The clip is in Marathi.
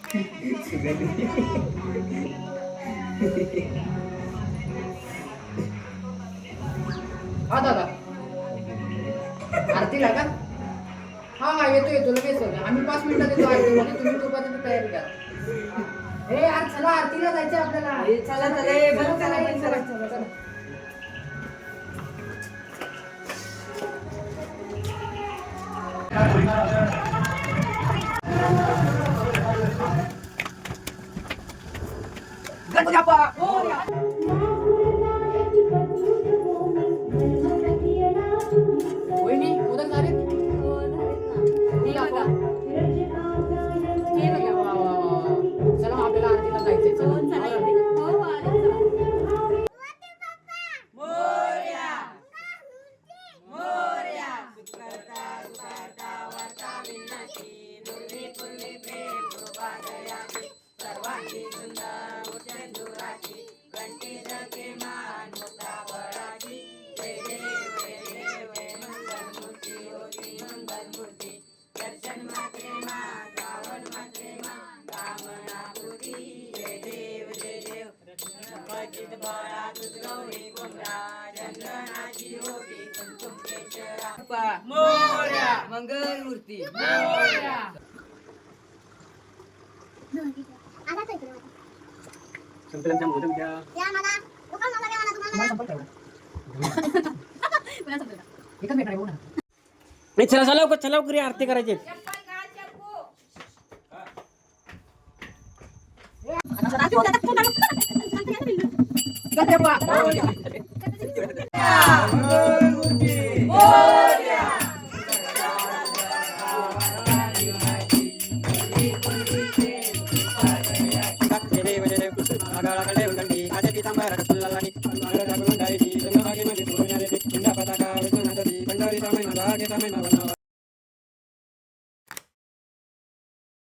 हा दादा आरतीला का? हा हा येतो येतो लगेच येतो. आम्ही 5 मिनिटात येतो आरतीमध्ये. तुम्ही तोपर्यंत तयारी करा. हे यार चला आरतीला जायचं आपल्याला. चला चला ये बंद करा बंद करा. चला. गणपती बाप्पा मोरया. वहिनी मोदक झाले? वा, वा, वा. चला आपल्याला आरतीला जायचंय. चला. मोरया मंगल मूर्ती मोरया. संकलनच्या मोदक द्या. एकच भेटणार आहे, हो ना. नाही चला लवकर चला लवकर ये, आरती करायची. गणपती बाप्पा मोरया.